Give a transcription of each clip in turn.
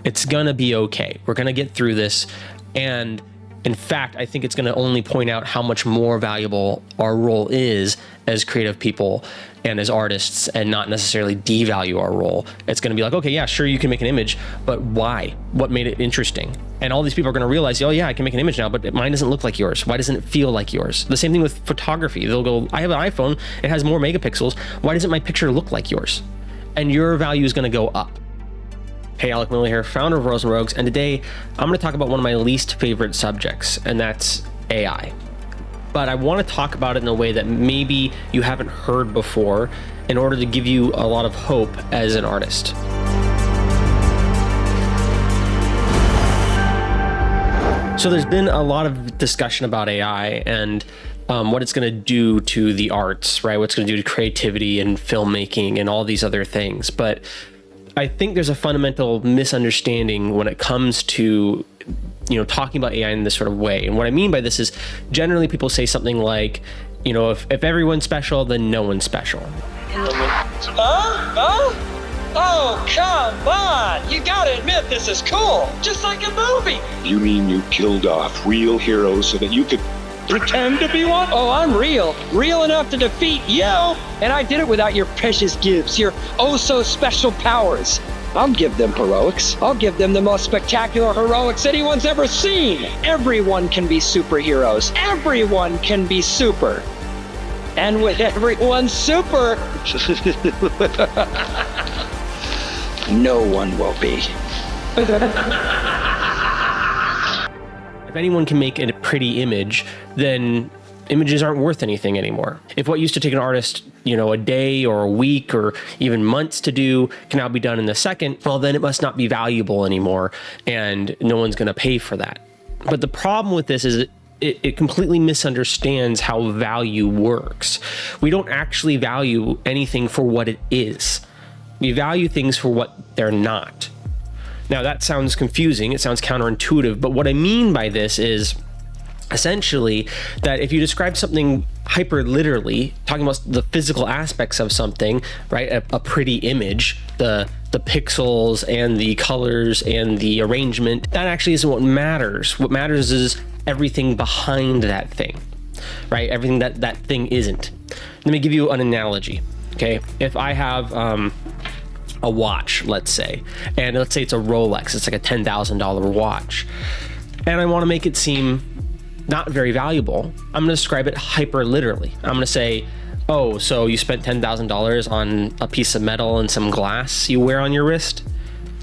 It's going to be okay. We're going to get through this. And in fact, I think it's going to only point out how much more valuable our role is as creative people and as artists, and not necessarily devalue our role. It's going to be like, okay, yeah, sure, you can make an image, but why? What made it interesting? And all these people are going to realize, oh yeah, I can make an image now, but mine doesn't look like yours. Why doesn't it feel like yours? The same thing with photography. They'll go, I have an iPhone, it has more megapixels. Why doesn't my picture look like yours? And your value is going to go up. Hey, Alec Miller here, founder of Royals and Rogues, and today I'm going to talk about one of my least favorite subjects, and that's AI. But I want to talk about it in a way that maybe you haven't heard before in order to give you a lot of hope as an artist. So there's been a lot of discussion about AI and what it's going to do to the arts, right? What it's going to do to creativity and filmmaking and all these other things. But I think there's a fundamental misunderstanding when it comes to talking about AI in this sort of way. And what I mean by this is generally people say something like, if everyone's special, then no one's special. Oh, come on! You gotta admit this is cool! Just like a movie! You mean you killed off real heroes so that you could pretend to be one? Oh, I'm real. Real enough to defeat you! And I did it without your precious gifts, your oh-so-special powers. I'll give them heroics. I'll give them the most spectacular heroics anyone's ever seen. Everyone can be superheroes. Everyone can be super. And with everyone super, no one will be. If anyone can make a pretty image, then images aren't worth anything anymore. If what used to take an artist, a day or a week or even months to do can now be done in a second, well, then it must not be valuable anymore, and no one's going to pay for that. But the problem with this is it completely misunderstands how value works. We don't actually value anything for what it is. We value things for what they're not. Now, that sounds confusing. It sounds counterintuitive. But what I mean by this is essentially that if you describe something hyper literally, talking about the physical aspects of something, right? A pretty image, the pixels and the colors and the arrangement, that actually isn't what matters. What matters is everything behind that thing, right? Everything that thing isn't. Let me give you an analogy, okay? If I have a watch, let's say, and let's say it's a Rolex, it's like a $10,000 watch, and I want to make it seem not very valuable, I'm going to describe it hyper literally. I'm going to say, oh, so you spent $10,000 on a piece of metal and some glass you wear on your wrist?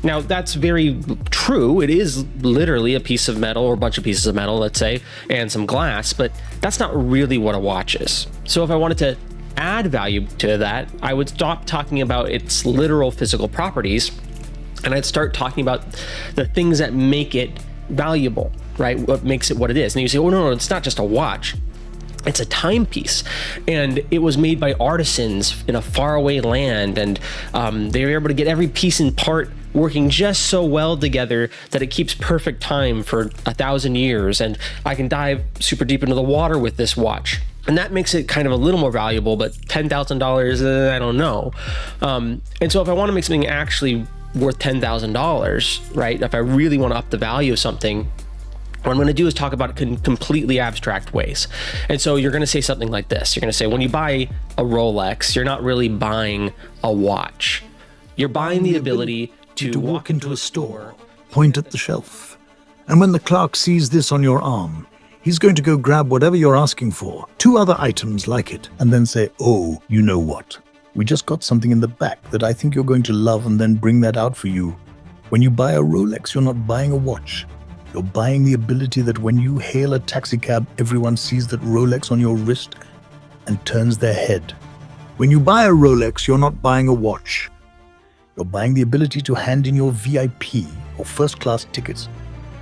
Now, that's very true. It is literally a piece of metal or a bunch of pieces of metal, let's say, and some glass, but that's not really what a watch is. So if I wanted to add value to that, I would stop talking about its literal physical properties, and I'd start talking about the things that make it valuable, right? What makes it what it is. And you say, oh, no, it's not just a watch. It's a timepiece, and it was made by artisans in a faraway land, and they were able to get every piece and part working just so well together that it keeps perfect time for 1,000 years, and I can dive super deep into the water with this watch. And that makes it kind of a little more valuable, but $10,000, I don't know. And so if I want to make something actually worth $10,000, right? If I really want to up the value of something, what I'm going to do is talk about it in completely abstract ways. And so you're going to say something like this. You're going to say, when you buy a Rolex, you're not really buying a watch. You're buying the ability to walk into a store, point at the shelf, and when the clerk sees this on your arm, he's going to go grab whatever you're asking for, 2 other items like it, and then say, oh, you know what? We just got something in the back that I think you're going to love, and then bring that out for you. When you buy a Rolex, you're not buying a watch. You're buying the ability that when you hail a taxi cab, everyone sees that Rolex on your wrist and turns their head. When you buy a Rolex, you're not buying a watch. You're buying the ability to hand in your VIP or first-class tickets,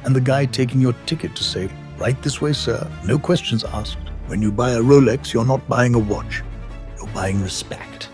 and the guy taking your ticket to say, right this way, sir, no questions asked. When you buy a Rolex, you're not buying a watch. You're buying respect.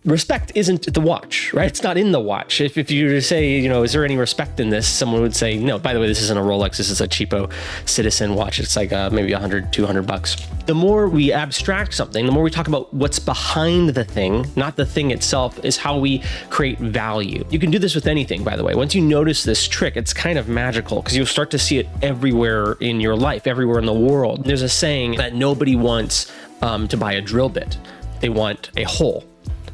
respect isn't the watch, right? It's not in the watch. If you were to say, is there any respect in this? Someone would say, no, by the way, this isn't a Rolex. This is a cheapo Citizen watch. It's like maybe $100, $200. The more we abstract something, the more we talk about what's behind the thing, not the thing itself, is how we create value. You can do this with anything, by the way. Once you notice this trick, it's kind of magical because you'll start to see it everywhere in your life, everywhere in the world. There's a saying that nobody wants to buy a drill bit. They want a hole.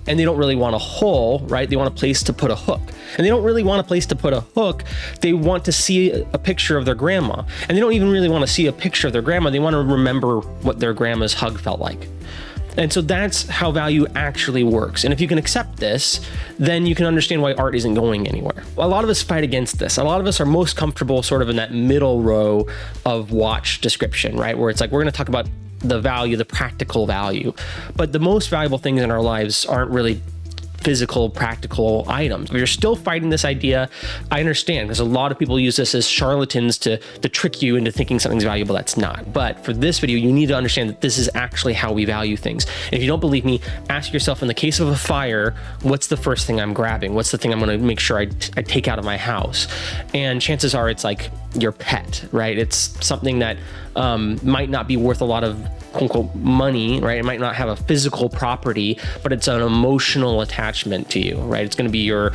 And they don't really want a hole, right? They want a place to put a hook. And they don't really want a place to put a hook. They want to see a picture of their grandma. And they don't even really want to see a picture of their grandma. They want to remember what their grandma's hug felt like. And so that's how value actually works. And if you can accept this, then you can understand why art isn't going anywhere. A lot of us fight against this. A lot of us are most comfortable sort of in that middle row of watch description, right? Where it's like, we're going to talk about the value, the practical value. But the most valuable things in our lives aren't really physical, practical items. If you're still fighting this idea, I understand, because a lot of people use this as charlatans to trick you into thinking something's valuable that's not. But for this video, you need to understand that this is actually how we value things. And if you don't believe me, ask yourself, in the case of a fire, what's the first thing I'm grabbing? What's the thing I'm going to make sure I take out of my house? And chances are it's like your pet, right? It's something that might not be worth a lot of quote unquote money, right? It might not have a physical property, but it's an emotional attachment to you, right? It's going to be your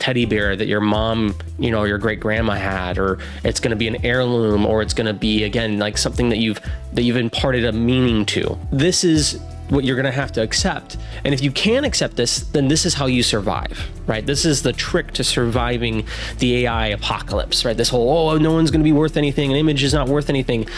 teddy bear that your mom, your great grandma had, or it's going to be an heirloom, or it's going to be, again, like something that you've imparted a meaning to. This is what you're going to have to accept. And if you can accept this, then this is how you survive, right? This is the trick to surviving the AI apocalypse, right? This whole, no one's going to be worth anything, an image is not worth anything,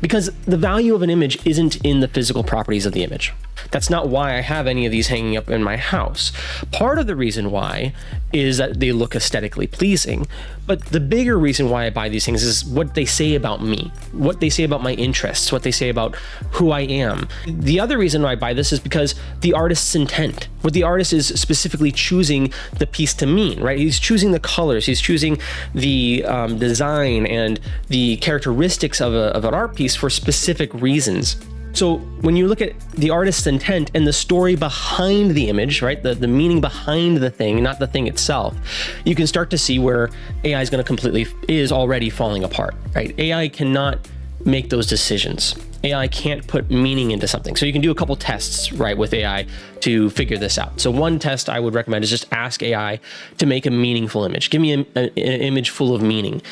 because the value of an image isn't in the physical properties of the image. That's not why I have any of these hanging up in my house. Part of the reason why is that they look aesthetically pleasing, but the bigger reason why I buy these things is what they say about me, what they say about my interests, what they say about who I am. The other reason why I buy this is because the artist's intent. What the artist is specifically choosing the piece to mean, right? He's choosing the colors, he's choosing the design and the characteristics of an art piece for specific reasons. So when you look at the artist's intent and the story behind the image, right, the meaning behind the thing, not the thing itself, you can start to see where AI is already falling apart, right? AI cannot make those decisions. AI can't put meaning into something. So you can do a couple tests, right, with AI to figure this out. So one test I would recommend is just ask AI to make a meaningful image. Give me an image full of meaning.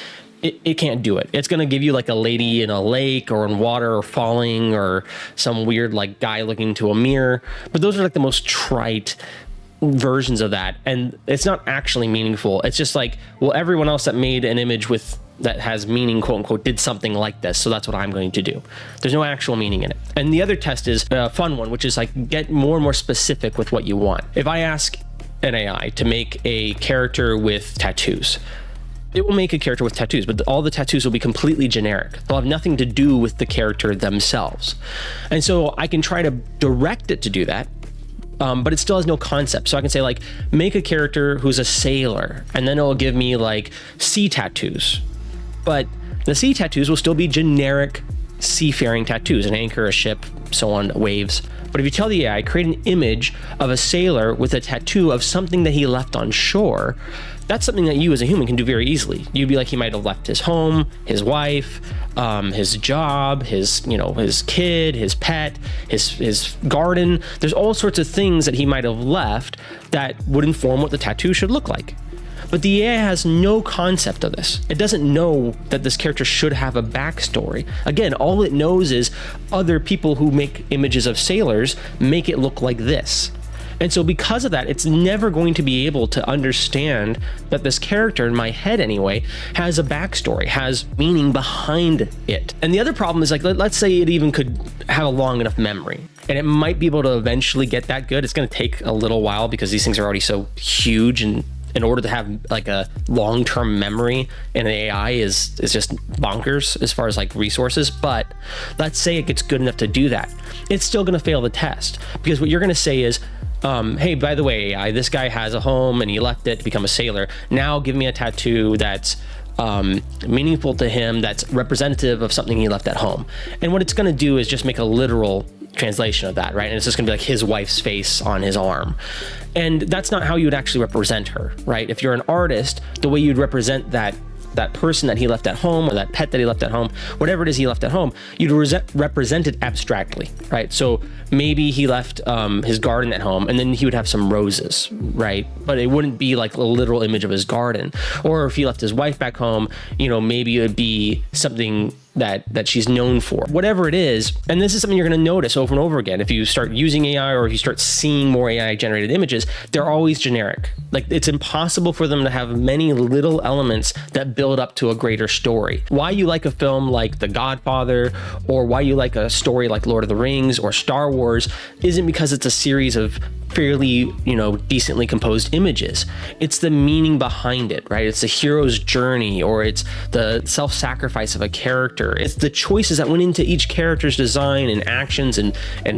It can't do it. It's going to give you like a lady in a lake or in water or falling, or some weird like guy looking into a mirror. But those are like the most trite versions of that. And it's not actually meaningful. It's just like, well, everyone else that made an image that has meaning, quote unquote, did something like this. So that's what I'm going to do. There's no actual meaning in it. And the other test is a fun one, which is like get more and more specific with what you want. If I ask an AI to make a character with tattoos, it will make a character with tattoos, but all the tattoos will be completely generic. They'll have nothing to do with the character themselves. And so I can try to direct it to do that, but it still has no concept. So I can say like, make a character who's a sailor, and then it'll give me like sea tattoos. But the sea tattoos will still be generic seafaring tattoos, an anchor, a ship, so on, waves. But if you tell the AI, create an image of a sailor with a tattoo of something that he left on shore, that's something that you as a human can do very easily. You'd be like, he might have left his home, his wife, his job, his kid, his pet, his garden. There's all sorts of things that he might have left that would inform what the tattoo should look like. But the AI has no concept of this. It doesn't know that this character should have a backstory. Again, all it knows is other people who make images of sailors make it look like this. And so because of that, it's never going to be able to understand that this character, in my head anyway, has a backstory, has meaning behind it. And the other problem is, like, let's say it even could have a long enough memory. And it might be able to eventually get that good. It's going to take a little while because these things are already so huge, and in order to have like a long-term memory in an AI is just bonkers as far as like resources. But let's say it gets good enough to do that. It's still going to fail the test, because what you're going to say is, hey, by the way, AI, this guy has a home and he left it to become a sailor. Now give me a tattoo that's meaningful to him, that's representative of something he left at home. And what it's going to do is just make a literal translation of that, right? And it's just gonna be like his wife's face on his arm. And that's not how you would actually represent her, right? If you're an artist, the way you'd represent that person that he left at home, or that pet that he left at home, whatever it is he left at home, you'd represent it abstractly, right? So maybe he left his garden at home, and then he would have some roses, right? But it wouldn't be like a literal image of his garden. Or if he left his wife back home, maybe it would be something that she's known for, whatever it is. And this is something you're going to notice over and over again. If you start using AI, or if you start seeing more AI generated images, they're always generic. Like, it's impossible for them to have many little elements that build up to a greater story. Why you like a film like The Godfather, or why you like a story like Lord of the Rings or Star Wars, isn't because it's a series of fairly, decently composed images. It's the meaning behind it, right? It's the hero's journey, or it's the self-sacrifice of a character. It's the choices that went into each character's design and actions and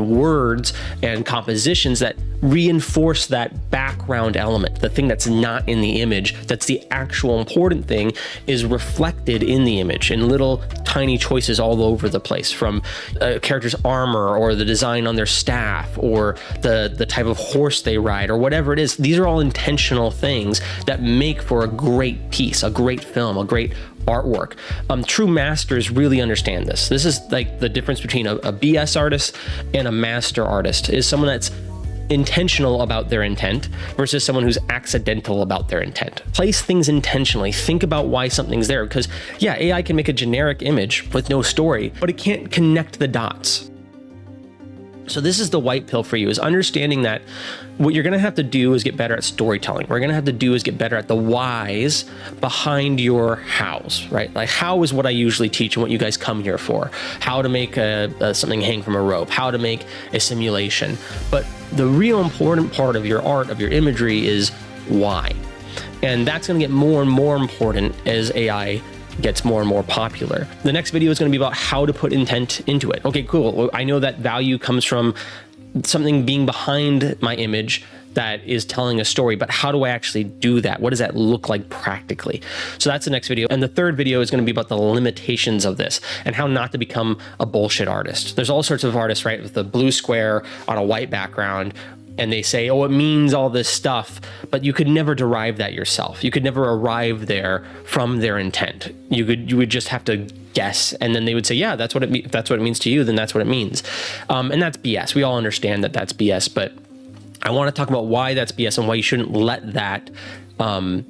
words and compositions that reinforce that background element. The thing that's not in the image, that's the actual important thing, is reflected in the image in little tiny choices all over the place, from a character's armor, or the design on their staff, or the type of horse they ride, or whatever it is. These are all intentional things that make for a great piece, a great film, a great artwork. True masters really understand this. This is like the difference between a BS artist and a master artist, is someone that's intentional about their intent versus someone who's accidental about their intent. Place things intentionally. Think about why something's there, because yeah, AI can make a generic image with no story, but it can't connect the dots. So this is the white pill for you, is understanding that what you're going to have to do is get better at storytelling. What you're going to have to do is get better at the whys behind your hows, right? Like, how is what I usually teach and what you guys come here for. How to make something hang from a rope, how to make a simulation. But the real important part of your art, of your imagery, is why. And that's going to get more and more important as AI gets more and more popular. The next video is going to be about how to put intent into it. Okay, cool. Well, I know that value comes from something being behind my image that is telling a story, but how do I actually do that? What does that look like practically? So that's the next video. And the third video is going to be about the limitations of this and how not to become a bullshit artist. There's all sorts of artists, right, with the blue square on a white background, and they say, oh, it means all this stuff, but you could never derive that yourself. You could never arrive there from their intent. You would just have to guess, and then they would say, yeah, that's what if that's what it means to you, then that's what it means. And that's BS. We all understand that that's BS, but I want to talk about why that's BS and why you shouldn't let that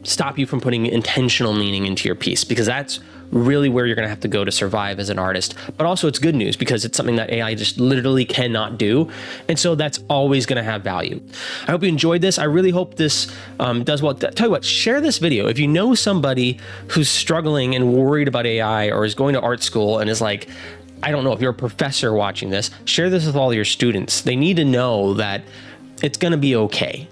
stop you from putting intentional meaning into your piece, because that's really where you're going to have to go to survive as an artist. But also it's good news, because it's something that AI just literally cannot do. And so that's always going to have value. I hope you enjoyed this. I really hope this does well. Tell you what, share this video. If you know somebody who's struggling and worried about AI, or is going to art school and is like, I don't know, if you're a professor watching this, share this with all your students. They need to know that it's going to be okay.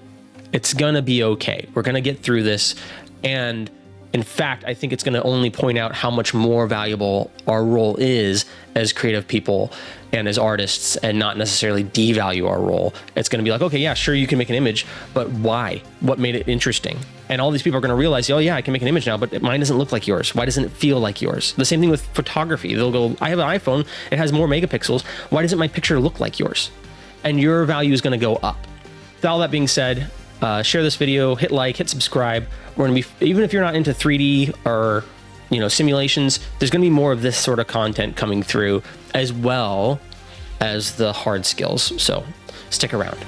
It's going to be okay. We're going to get through this. And in fact, I think it's going to only point out how much more valuable our role is as creative people and as artists, and not necessarily devalue our role. It's going to be like, okay, yeah, sure, you can make an image, but why? What made it interesting? And all these people are going to realize, oh yeah, I can make an image now, but mine doesn't look like yours. Why doesn't it feel like yours? The same thing with photography. They'll go, I have an iPhone, it has more megapixels. Why doesn't my picture look like yours? And your value is going to go up. With all that being said, share this video, hit like, hit subscribe. We're going to be, even if you're not into 3D or, simulations, there's going to be more of this sort of content coming through, as well as the hard skills. So stick around.